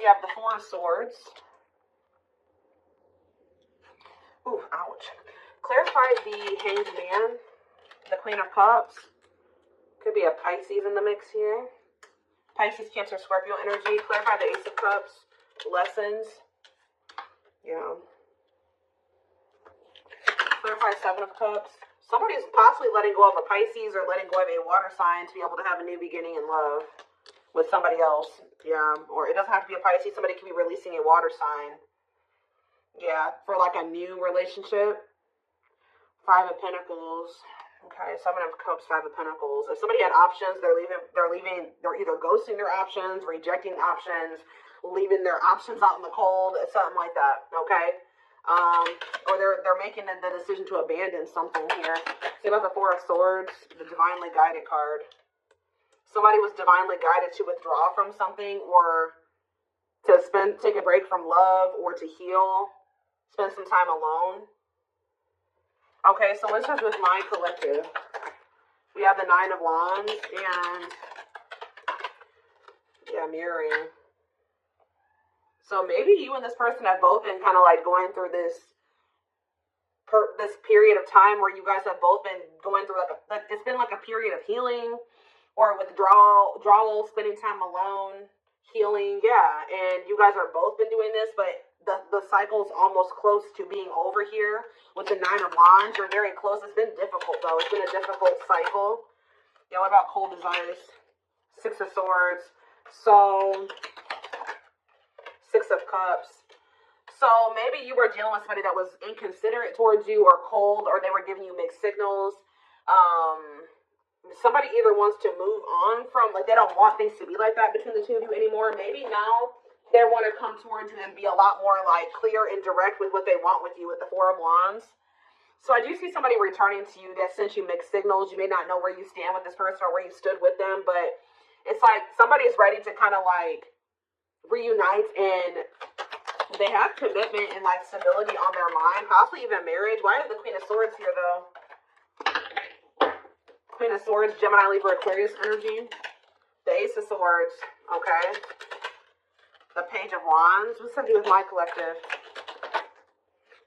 have the Four of Swords. Ooh, ouch. Clarify the Hanged Man, the Queen of Cups. Could be a Pisces in the mix here. Pisces, Cancer, Scorpio energy. Clarify the Ace of Cups. Lessons. Yeah. Clarify Seven of Cups. Somebody is possibly letting go of a Pisces or letting go of a water sign to be able to have a new beginning in love with somebody else. Yeah. Or it doesn't have to be a Pisces. Somebody could be releasing a water sign. Yeah. For like a new relationship. Five of Pentacles. Okay. Seven of Cups, Five of Pentacles. If somebody had options, they're either ghosting their options, rejecting options, leaving their options out in the cold, something like that. Okay. Or they're making the decision to abandon something here. See about the Four of Swords, the divinely guided card. Somebody was divinely guided to withdraw from something, or to take a break from love, or to heal, spend some time alone. Okay, so let's start with my collective. We have the Nine of Wands and yeah, mirroring. So maybe you and this person have both been kind of like going through this period of time where you guys have both been going through like it's been like a period of healing or withdrawal, spending time alone, healing. Yeah, and you guys are both been doing this, but the cycle's almost close to being over here with the Nine of Wands. You're very close. It's been difficult though. It's been a difficult cycle. Yeah, what about cold as ice? Six of Swords. So Six of Cups. So maybe you were dealing with somebody that was inconsiderate towards you or cold, or they were giving you mixed signals. Somebody either wants to move on from, like, they don't want things to be like that between the two of you anymore. Maybe now they want to come towards you and be a lot more, like, clear and direct with what they want with you with the Four of Wands. So I do see somebody returning to you that sent you mixed signals. You may not know where you stand with this person or where you stood with them, but it's like somebody is ready to kind of, like, reunite, and they have commitment and like stability on their mind, possibly even marriage. Why is the Queen of Swords here though? Queen of Swords, Gemini, Libra, Aquarius energy. The Ace of Swords, okay. The Page of Wands. What's that do with my collective?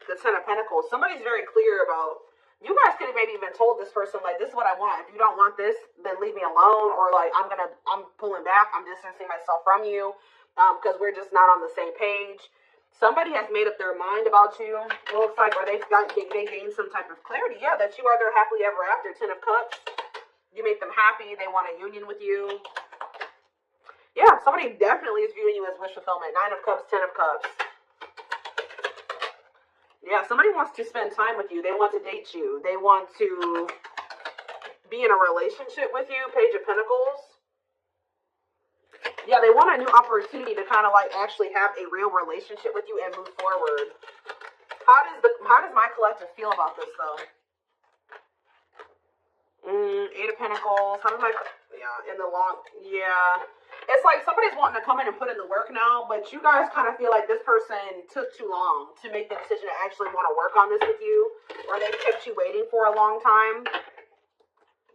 The Ten of Pentacles. Somebody's very clear about, you guys could have maybe even told this person, like, this is what I want. If you don't want this, then leave me alone, or like I'm pulling back, I'm distancing myself from you. Because we're just not on the same page. Somebody has made up their mind about you. It looks like, or they gained some type of clarity. Yeah, that you are their happily ever after. Ten of Cups. You make them happy. They want a union with you. Yeah, somebody definitely is viewing you as wish fulfillment. Nine of Cups, Ten of Cups. Yeah, somebody wants to spend time with you. They want to date you. They want to be in a relationship with you. Page of Pentacles. Yeah, they want a new opportunity to kind of like actually have a real relationship with you and move forward. How does my collective feel about this though? Eight of Pentacles. How does my, yeah, in the long, yeah. It's like somebody's wanting to come in and put in the work now, but you guys kind of feel like this person took too long to make the decision to actually want to work on this with you, or they kept you waiting for a long time.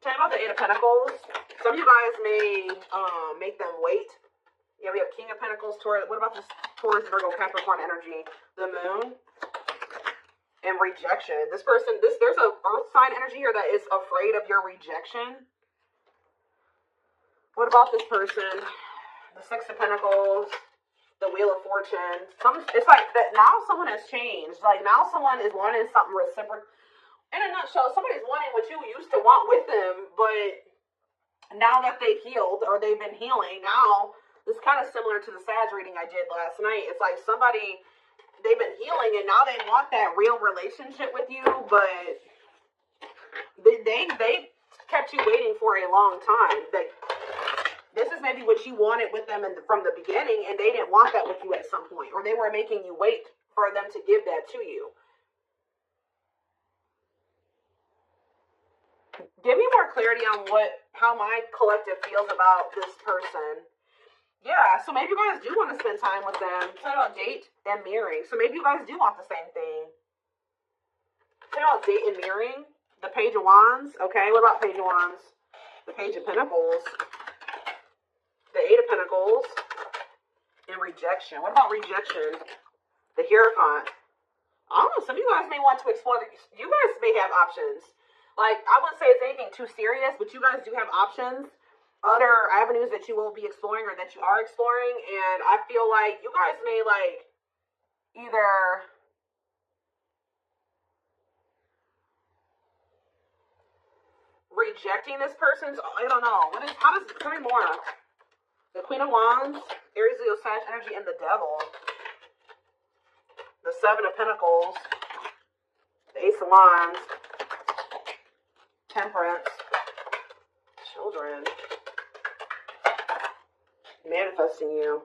Tell me about the Eight of Pentacles. Some of you guys may make them wait. Yeah, we have King of Pentacles, Taurus. What about this Taurus, Virgo, Capricorn energy? The Moon. And rejection. This person, there's a earth sign energy here that is afraid of your rejection. What about this person? The Six of Pentacles. The Wheel of Fortune. It's like that now someone has changed. Like now someone is wanting something reciprocal. In a nutshell, somebody's wanting what you used to want with them, but now that they've healed or they've been healing, now this is kind of similar to the Sag reading I did last night. It's like somebody, they've been healing and now they want that real relationship with you, but they kept you waiting for a long time. This is maybe what you wanted with them from the beginning, and they didn't want that with you at some point, or they were making you wait for them to give that to you. Give me more clarity on how my collective feels about this person. Yeah, so maybe you guys do want to spend time with them. Talk about date and mirroring. So maybe you guys do want the same thing. Talk about date and mirroring. The Page of Wands. Okay, what about Page of Wands? The Page of Pentacles. The Eight of Pentacles. And rejection. What about rejection? The Hierophant. I don't know. Some of you guys may want to explore. You guys may have options. Like, I wouldn't say it's anything too serious, but you guys do have options. Other avenues that you will be exploring or that you are exploring. And I feel like you guys may, like, either rejecting this person's, I don't know. How does, tell me more. The Queen of Wands, Aries, Leo, Sag energy, and the Devil. The Seven of Pentacles, the Ace of Wands, Temperance, Children, manifesting you,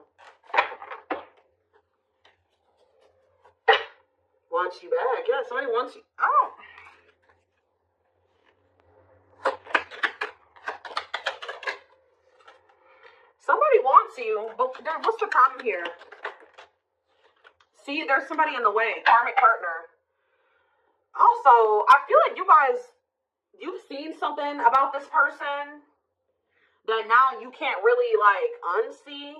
wants you back. Yeah, somebody wants you. Oh. Somebody wants you, but what's the problem here? See, there's somebody in the way. Karmic partner. Also, I feel like you guys, you've seen something about this person that now you can't really, like, unsee.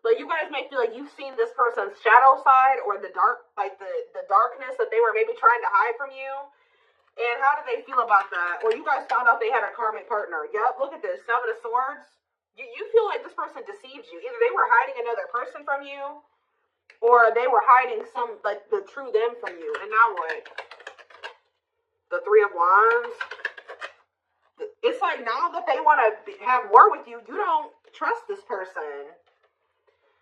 Like, you guys may feel like you've seen this person's shadow side or the dark, like, the darkness that they were maybe trying to hide from you. And how do they feel about that? Or you guys found out they had a karmic partner. Yep, look at this. Seven of Swords. You feel like this person deceived you. Either they were hiding another person from you, or they were hiding some, like, the true them from you. And now what? The Three of Wands. It's like now that they want to have more with you, you don't trust this person.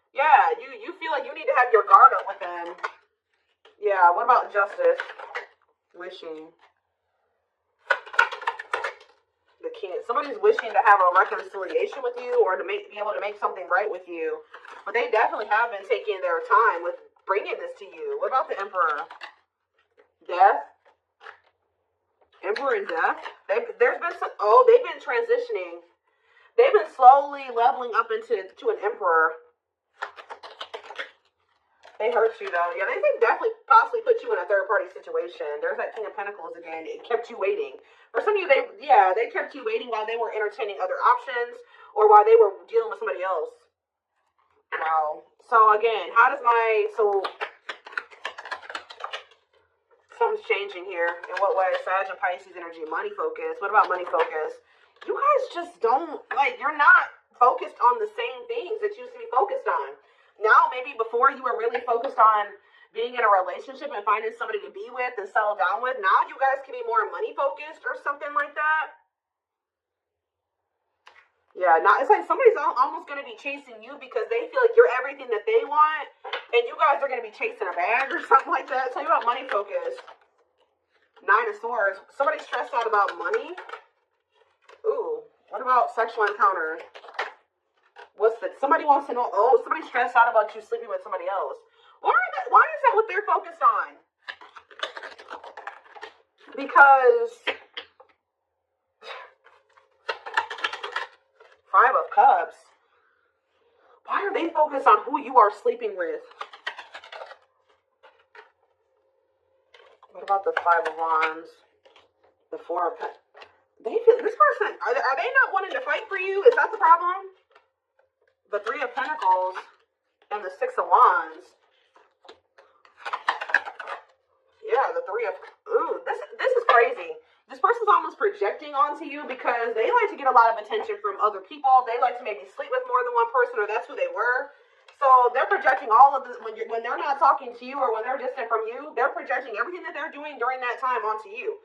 Yeah, you feel like you need to have your guard up with them. Yeah, what about Justice? Wishing. The King. Somebody's wishing to have a reconciliation with you or to be able to make something right with you. But they definitely have been taking their time with bringing this to you. What about the Emperor? Death? Emperor and Death? They've been transitioning. They've been slowly leveling up to an Emperor. They hurt you, though. Yeah, they definitely possibly put you in a third-party situation. There's that King of Pentacles again. It kept you waiting. For some of you, they kept you waiting while they were entertaining other options or while they were dealing with somebody else. Wow. So, again, something's changing here. In what way? Sag and Pisces energy. Money focus. What about money focus? You guys just don't, like, you're not focused on the same things that you used to be focused on. Now, maybe before you were really focused on being in a relationship and finding somebody to be with and settle down with. Now you guys can be more money focused or something like that. Yeah, now it's like somebody's almost going to be chasing you because they feel like you're everything that they want. And you guys are going to be chasing a bag or something like that. Tell you about money focus. Nine of Swords. Somebody stressed out about money. Ooh, what about sexual encounter? Somebody wants to know, somebody's stressed out about you sleeping with somebody else. Why is that what they're focused on? Because Five of Cups. Why are they focused on who you are sleeping with? What about the Five of Wands? The Four of Pentacles. This person, are they not wanting to fight for you? Is that the problem? The Three of Pentacles and the Six of Wands. Yeah, the Three of... Ooh, this is crazy. This person's almost projecting onto you because they like to get a lot of attention from other people. They like to maybe sleep with more than one person, or that's who they were. So they're projecting all of this when they're not talking to you or when they're distant from you. They're projecting everything that they're doing during that time onto you.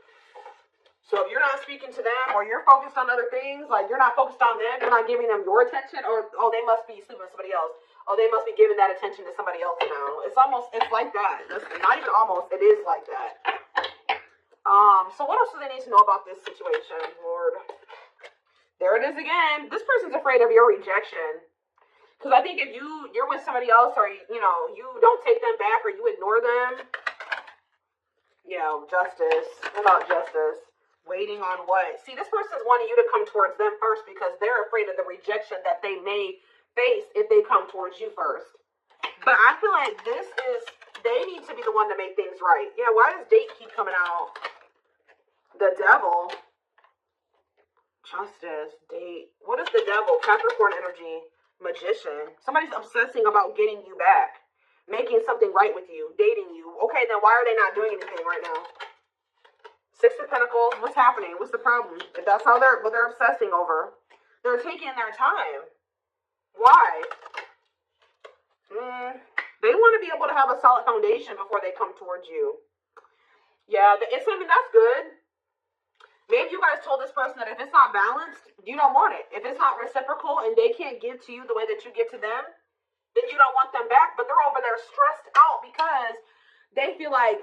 So if you're not speaking to them or you're focused on other things, like you're not focused on them, you're not giving them your attention, or, they must be sleeping with somebody else. Oh, they must be giving that attention to somebody else now. It's like that. It's not even almost, it is like that. So what else do they need to know about this situation, Lord? There it is again. This person's afraid of your rejection. Because I think if you're with somebody else or, you don't take them back or you ignore them. Justice. What about Justice? Waiting on what? See, this person's wanting you to come towards them first because they're afraid of the rejection that they may face if they come towards you first. But I feel like they need to be the one to make things right. Yeah, why does date keep coming out? The Devil. Justice, date. What is the Devil? Capricorn energy. Magician. Somebody's obsessing about getting you back, making something right with you, dating you. Okay, then why are they not doing anything right now? Six of Pentacles. What's happening? What's the problem? If that's how what they're obsessing over, they're taking their time. Why? They want to be able to have a solid foundation before they come towards you. Yeah, it's something that's good. Maybe you guys told this person that if it's not balanced, you don't want it. If it's not reciprocal and they can't give to you the way that you give to them, then you don't want them back. But they're over there stressed out because they feel like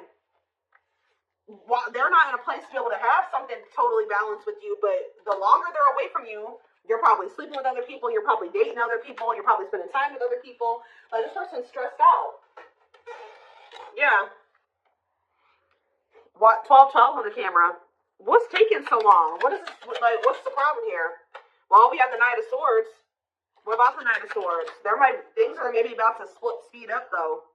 they're not in a place to be able to have something totally balanced with you. But the longer they're away from you, you're probably sleeping with other people. You're probably dating other people. You're probably spending time with other people. Like, this person's stressed out. Yeah. What? 12-12 on the camera. What's taking so long? What is this, like, what's the problem here? Well, we have the Knight of Swords. What about the Knight of Swords? Things are maybe about to speed up, though.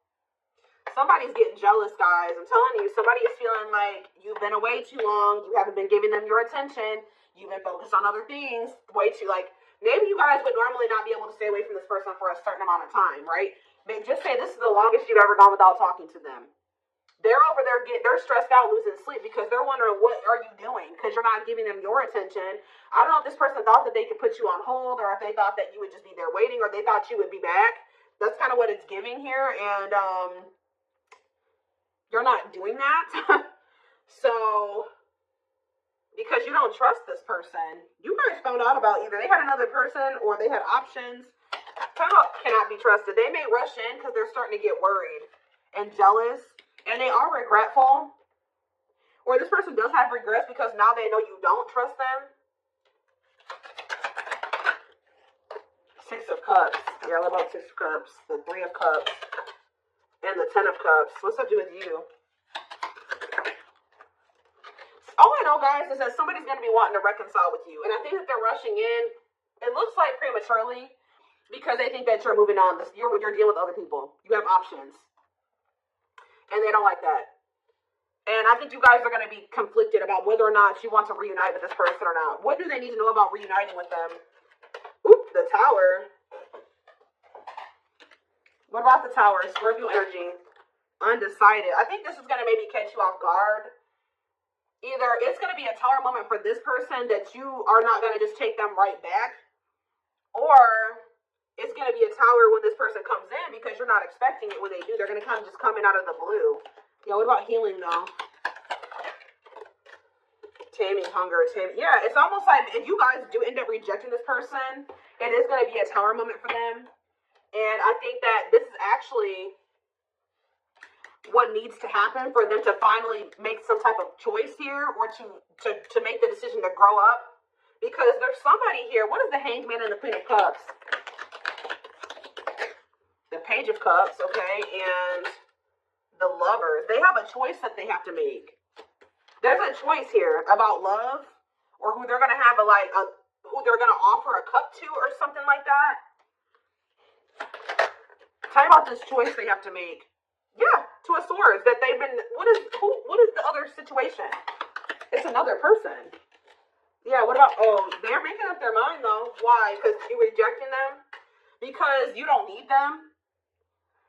Somebody's getting jealous, guys. I'm telling you, somebody is feeling like you've been away too long. You haven't been giving them your attention. You've been focused on other things way too, like, maybe you guys would normally not be able to stay away from this person for a certain amount of time, right? But just say this is the longest you've ever gone without talking to them. They're over there, they're stressed out, losing sleep because they're wondering, what are you doing? Because you're not giving them your attention. I don't know if this person thought that they could put you on hold, or if they thought that you would just be there waiting, or they thought you would be back. That's kind of what it's giving here, and you're not doing that. So, because you don't trust this person, you guys found out about either they had another person or they had options. Cannot be trusted. They may rush in because they're starting to get worried and jealous. And they are regretful. Or this person does have regrets because now they know you don't trust them. Six of Cups. Yeah, what about Six of Cups? The Three of Cups. And the Ten of Cups. What's up to do with you? All I know, guys, is that somebody's going to be wanting to reconcile with you. And I think that they're rushing in. It looks like prematurely. Because they think that you're moving on. You're dealing with other people. You have options. And they don't like that. And I think you guys are going to be conflicted about whether or not you want to reunite with this person or not. What do they need to know about reuniting with them? Oop, the Tower. What about the Tower? Scorpio energy. Undecided. I think this is going to maybe catch you off guard. Either it's going to be a Tower moment for this person that you are not going to just take them right back. Or it's going to be a Tower when this person comes in because you're not expecting it when they do. They're going to kind of just come in out of the blue. Yeah, what about healing, though? Taming, hunger, taming. Yeah, it's almost like if you guys do end up rejecting this person, it is going to be a Tower moment for them. And I think that this is actually what needs to happen for them to finally make some type of choice here, or to make the decision to grow up. Because there's somebody here. What is the Hangman and the Queen of Cups? The Page of Cups, okay, and the Lovers. They have a choice that they have to make. There's a choice here about love, or who they're going to have who they're going to offer a cup to, or something like that. Tell me about this choice they have to make. Yeah, Two of Swords. That they've been. What is the other situation? It's another person. Yeah. What about? Oh, they're making up their mind though. Why? Because you rejecting them. Because you don't need them.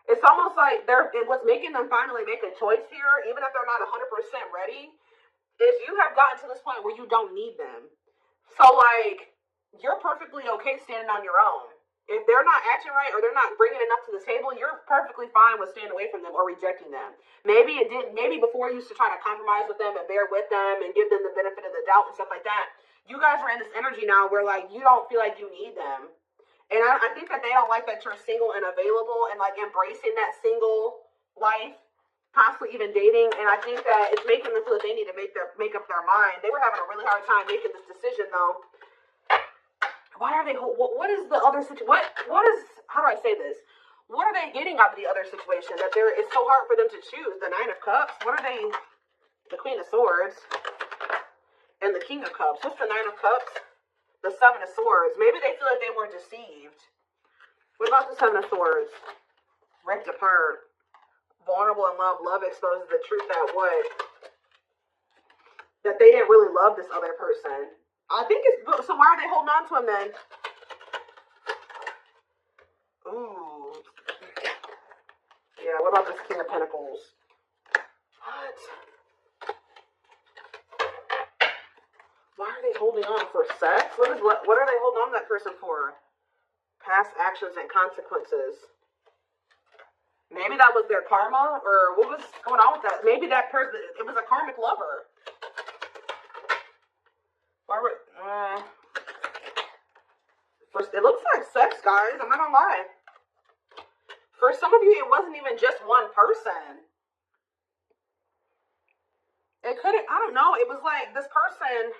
It's almost like what's making them finally make a choice here, even if they're not 100% ready, is you have gotten to this point where you don't need them. So, like, you're perfectly okay standing on your own. If they're not acting right or they're not bringing enough to the table, you're perfectly fine with staying away from them or rejecting them. Maybe before you used to try to compromise with them and bear with them and give them the benefit of the doubt and stuff like that. You guys are in this energy now where, like, you don't feel like you need them. And I think that they don't like that you're single and available and, like, embracing that single life, possibly even dating. And I think that it's making them feel that they need to make up their mind. They were having a really hard time making this decision, though. Why are they? What is the other situation? What is? How do I say this? What are they getting out of the other situation? That it's so hard for them to choose. The Nine of Cups. What are they? The Queen of Swords and the King of Cups. What's the Nine of Cups? The Seven of Swords. Maybe they feel like they were deceived. What about the Seven of Swords? Ripped apart. Vulnerable in love. Love exposes the truth that what? That they didn't really love this other person. I think it's... So why are they holding on to him then? Yeah, what about this King of Pentacles? What? Why are they holding on? For sex? What are they holding on to that person for? Past actions and consequences. Maybe that was their karma, or what was going on with that? Maybe that person, it was a karmic lover. First, it looks like sex, guys. I'm not gonna lie. For some of you, it wasn't even just one person. It couldn't, I don't know. It was like this person,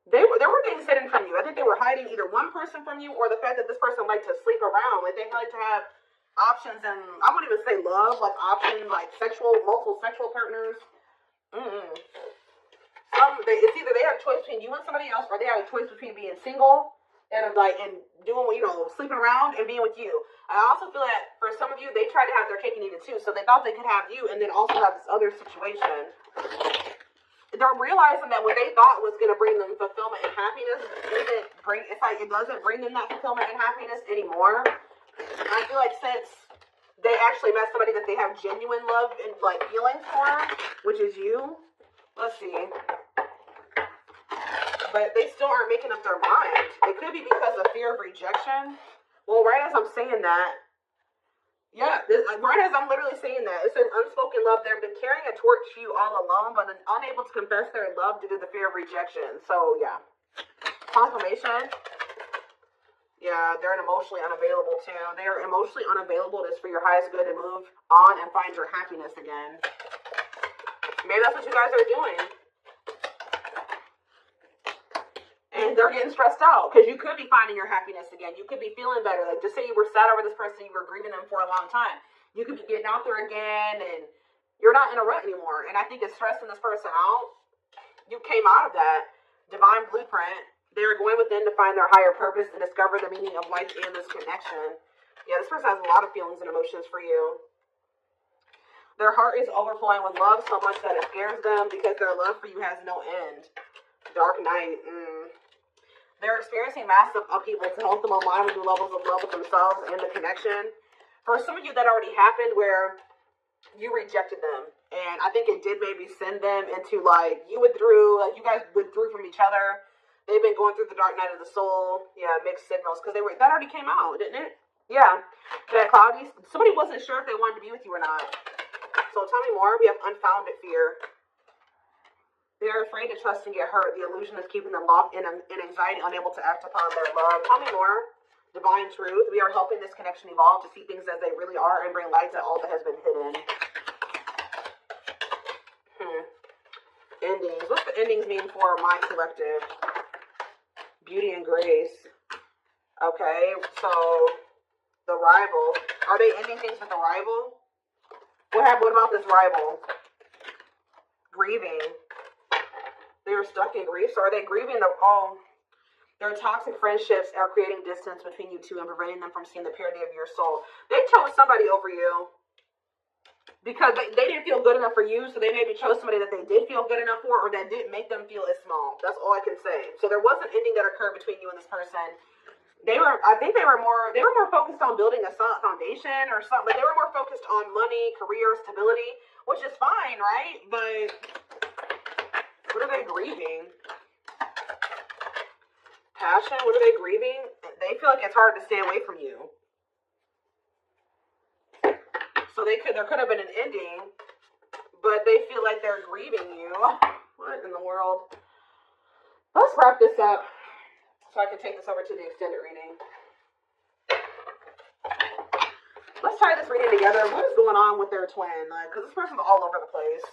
there were things hidden from you. I think they were hiding either one person from you or the fact that this person liked to sleep around. Like they like to have options, and I wouldn't even say love, like options, like multiple sexual partners. It's either they have a choice between you and somebody else, or they have a choice between being single and doing, sleeping around and being with you. I also feel that for some of you, they tried to have their cake and eat it too. So they thought they could have you and then also have this other situation. They're realizing that what they thought was going to bring them fulfillment and happiness it doesn't bring them that fulfillment and happiness anymore. I feel like since they actually met somebody that they have genuine love and feelings for, which is you. Let's see. But they still aren't making up their mind. It could be because of fear of rejection. Well, right as I'm saying that, right as I'm literally saying that, it says unspoken love. They've been carrying a torch to you all alone, but unable to confess their love due to the fear of rejection. So, yeah. Confirmation. Yeah, they're emotionally unavailable, too. They are emotionally unavailable. It's for your highest good to move on and find your happiness again. Maybe that's what you guys are doing. And they're getting stressed out because you could be finding your happiness again. You could be feeling better. Like, just say you were sad over this person, you were grieving them for a long time. You could be getting out there again, and you're not in a rut anymore. And I think it's stressing this person out. You came out of that divine blueprint. They were going within to find their higher purpose and discover the meaning of life and this connection. Yeah, this person has a lot of feelings and emotions for you. Their heart is overflowing with love so much that it scares them because their love for you has no end. Dark night. They're experiencing massive upheaval to help them align with new levels of love with themselves and the connection. For some of you, that already happened where you rejected them. And I think it did maybe send them into you you guys withdrew from each other. They've been going through the dark night of the soul. Yeah, mixed signals. Because that already came out, didn't it? Yeah. That cloudy. Somebody wasn't sure if they wanted to be with you or not. So tell me more. We have unfounded fear. They're afraid to trust and get hurt. The illusion is keeping them locked in anxiety, unable to act upon their love. Tell me more. Divine truth. We are helping this connection evolve to see things as they really are and bring light to all that has been hidden. Endings. What's the endings mean for my collective? Beauty and grace. Okay, so the rival. Are they ending things with the rival? What about this rival? Grieving. They're stuck in grief. So are they grieving their toxic friendships are creating distance between you two and preventing them from seeing the purity of your soul. They chose somebody over you because they didn't feel good enough for you, so they maybe chose somebody that they did feel good enough for or that didn't make them feel as small. That's all I can say. So there was an ending that occurred between you and this person. I think they were more focused on building a solid foundation or something, but they were more focused on money, career, stability, which is fine, right? But what are they grieving? Passion? What are they grieving? They feel like it's hard to stay away from you. So there could have been an ending, but they feel like they're grieving you. What in the world? Let's wrap this up so I can take this over to the extended reading. Let's tie this reading together. What is going on with their twin? Because this person's all over the place.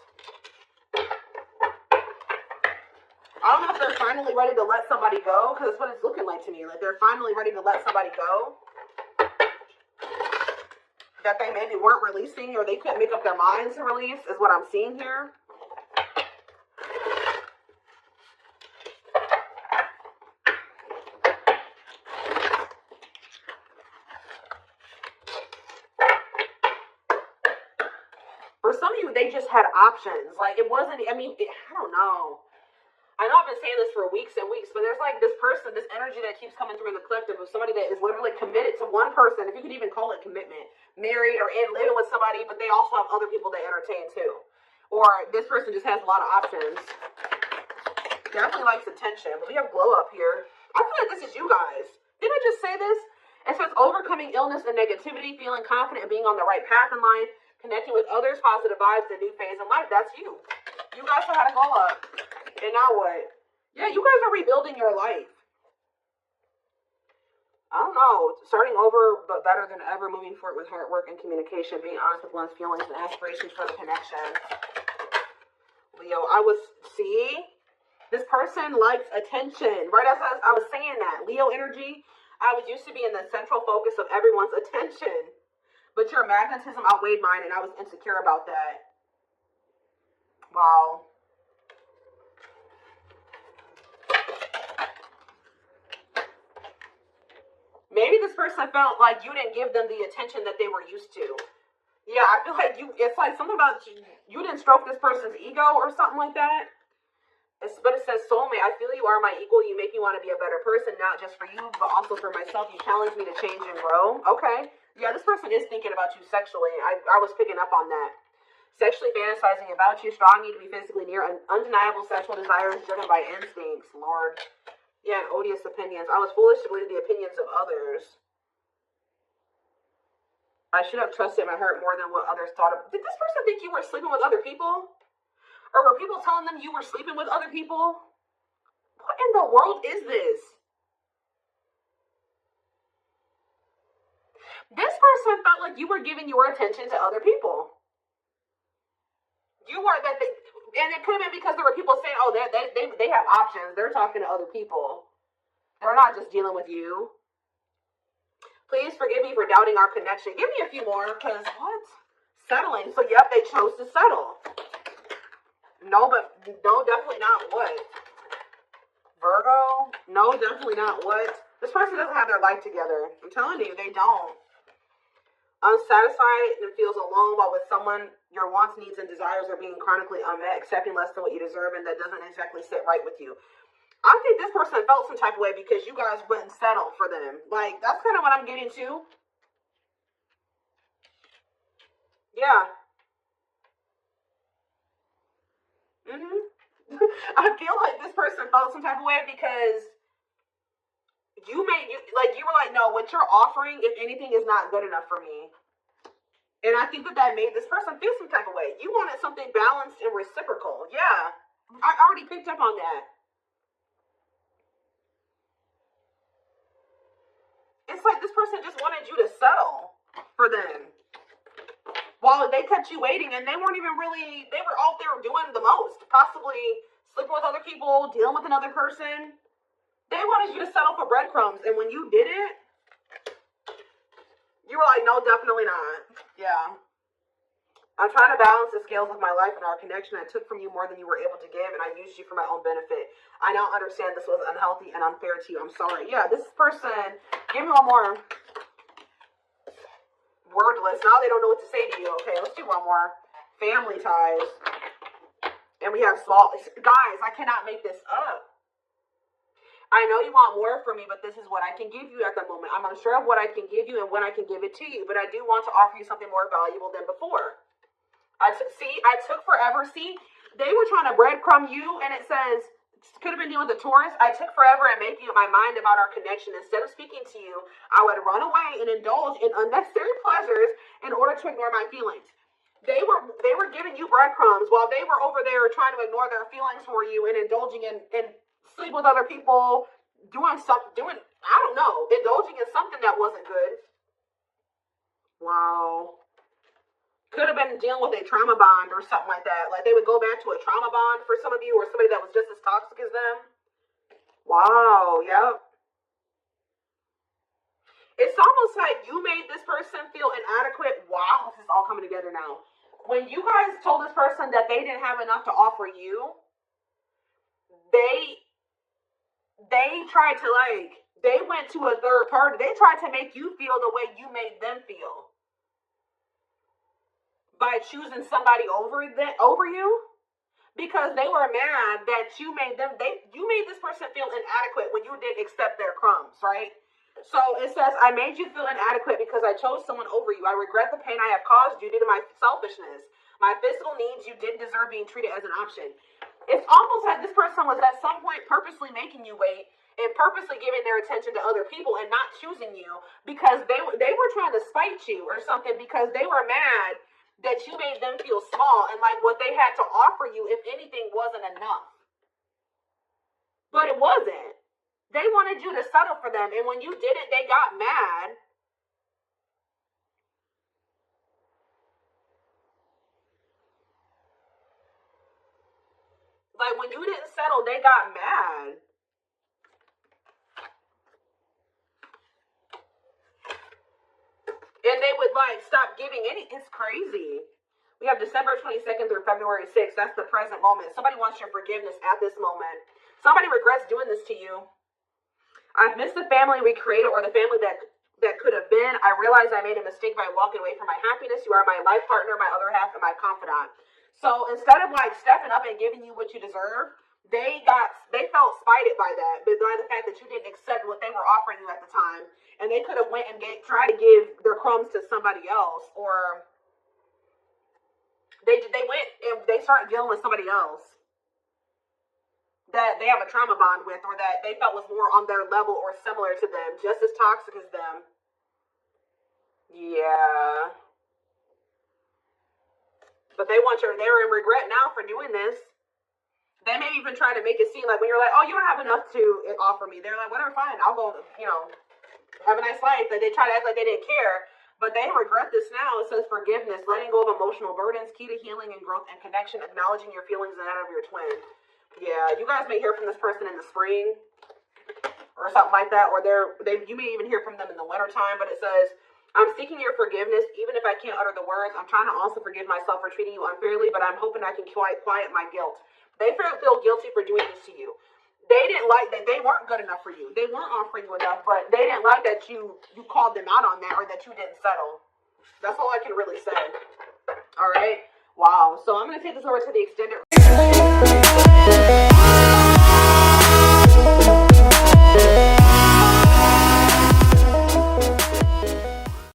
I don't know if they're finally ready to let somebody go, because that's what it's looking like to me. Like they're finally ready to let somebody go that they maybe weren't releasing or they couldn't make up their minds to release is what I'm seeing here. For some of you, they just had options. Like it wasn't, I don't know. I know I've been saying this for weeks and weeks, but there's like this person, this energy that keeps coming through in the collective of somebody that is literally committed to one person, if you could even call it commitment, married or in living with somebody, but they also have other people they entertain too. Or this person just has a lot of options. Definitely likes attention, but we have glow up here. I feel like this is you guys. Didn't I just say this? It says overcoming illness and negativity, feeling confident and being on the right path in life, connecting with others, positive vibes, a new phase in life. That's you. You guys know how to glow up. And now what? Yeah, you guys are rebuilding your life. I don't know. Starting over, but better than ever. Moving forward with hard work and communication. Being honest with one's feelings and aspirations for the connection. Leo, see? This person likes attention. Right as I was saying that. Leo energy, I was used to be in the central focus of everyone's attention. But your magnetism outweighed mine, and I was insecure about that. Wow. Maybe this person felt like you didn't give them the attention that they were used to. Yeah, I feel like it's like something about you didn't stroke this person's ego or something like that. But it says, soulmate, I feel you are my equal. You make me want to be a better person, not just for you, but also for myself. You challenge me to change and grow. Okay. Yeah, this person is thinking about you sexually. I was picking up on that. Sexually fantasizing about you, strong need to be physically near, undeniable sexual desires driven by instincts. Lord. Yeah, and odious opinions. I was foolish to believe the opinions of others. I should have trusted my heart more than what others thought of. Did this person think you were sleeping with other people? Or were people telling them you were sleeping with other people? What in the world is this? This person felt like you were giving your attention to other people. You were that they... And it could have been because there were people saying, oh, they have options. They're talking to other people. They're not just dealing with you. Please forgive me for doubting our connection. Give me a few more, because what? Settling. So, yep, they chose to settle. No, definitely not what? Virgo? No, definitely not what? This person doesn't have their life together. I'm telling you, they don't. Unsatisfied and feels alone while with someone your wants, needs, and desires are being chronically unmet, accepting less than what you deserve, and that doesn't exactly sit right with you. I think this person felt some type of way because you guys wouldn't settle for them. Like, that's kind of what I'm getting to. Yeah. I feel like this person felt some type of way because you were like, no, what you're offering, if anything, is not good enough for me. And I think that made this person feel some type of way. You wanted something balanced and reciprocal. Yeah. I already picked up on that. It's like this person just wanted you to settle for them. While they kept you waiting, and they weren't even really, they were out there doing the most. Possibly sleeping with other people, dealing with another person. They wanted you to settle for breadcrumbs. And when you did it, you were like, no, definitely not. Yeah. I'm trying to balance the scales of my life and our connection. I took from you more than you were able to give, and I used you for my own benefit. I now understand this was unhealthy and unfair to you. I'm sorry. Yeah, this person, give me one more. Wordless. Now they don't know what to say to you. Okay, let's do one more. Family ties. And we have small... Guys, I cannot make this up. I know you want more from me, but this is what I can give you at the moment. I'm unsure of what I can give you and when I can give it to you, but I do want to offer you something more valuable than before. I took forever. See, they were trying to breadcrumb you, and it says, could have been dealing with the Taurus. I took forever in making up my mind about our connection. Instead of speaking to you, I would run away and indulge in unnecessary pleasures in order to ignore my feelings. They were giving you breadcrumbs while they were over there trying to ignore their feelings for you and indulging in sleep with other people, indulging in something that wasn't good. Wow. Could have been dealing with a trauma bond or something like that. Like they would go back to a trauma bond for some of you, or somebody that was just as toxic as them. Wow, yep. It's almost like you made this person feel inadequate. Wow, this is all coming together now. When you guys told this person that they didn't have enough to offer you, they tried to they went to a third party. They tried to make you feel the way you made them feel. By choosing somebody over you. because they were mad that you made this person feel inadequate when you didn't accept their crumbs, right? So it says, I made you feel inadequate because I chose someone over you. I regret the pain I have caused you due to my selfishness. My physical needs, you didn't deserve being treated as an option. It's almost like this person was at some point purposely making you wait and purposely giving their attention to other people and not choosing you because they were trying to spite you or something, because they were mad that you made them feel small and like what they had to offer you, if anything, wasn't enough. But it wasn't. They wanted you to settle for them, and when you didn't, they got mad. Like, when you didn't settle, they got mad. And they would, like, stop giving any. It's crazy. We have December 22nd through February 6th. That's the present moment. Somebody wants your forgiveness at this moment. Somebody regrets doing this to you. I've missed the family we created, or the family that could have been. I realized I made a mistake by walking away from my happiness. You are my life partner, my other half, and my confidant. So instead of like stepping up and giving you what you deserve, they felt spited by that, by the fact that you didn't accept what they were offering you at the time, and they could have went and tried to give their crumbs to somebody else, or they went and they started dealing with somebody else that they have a trauma bond with, or that they felt was more on their level or similar to them, just as toxic as them. Yeah. But they're in regret now for doing this. They may even try to make it seem like when you're like, oh, you don't have enough to offer me. They're like, whatever, fine, I'll go, have a nice life. Like, they try to act like they didn't care, but they regret this now. It says forgiveness, letting go of emotional burdens, key to healing and growth and connection, acknowledging your feelings and that of your twin. Yeah, you guys may hear from this person in the spring or something like that, or you may even hear from them in the winter time. But it says, I'm seeking your forgiveness, even if I can't utter the words. I'm trying to also forgive myself for treating you unfairly, but I'm hoping I can quiet my guilt. They feel guilty for doing this to you. They didn't like that they weren't good enough for you. They weren't offering you enough, but they didn't like that you called them out on that, or that you didn't settle. That's all I can really say. All right. Wow. So I'm going to take this over to the extended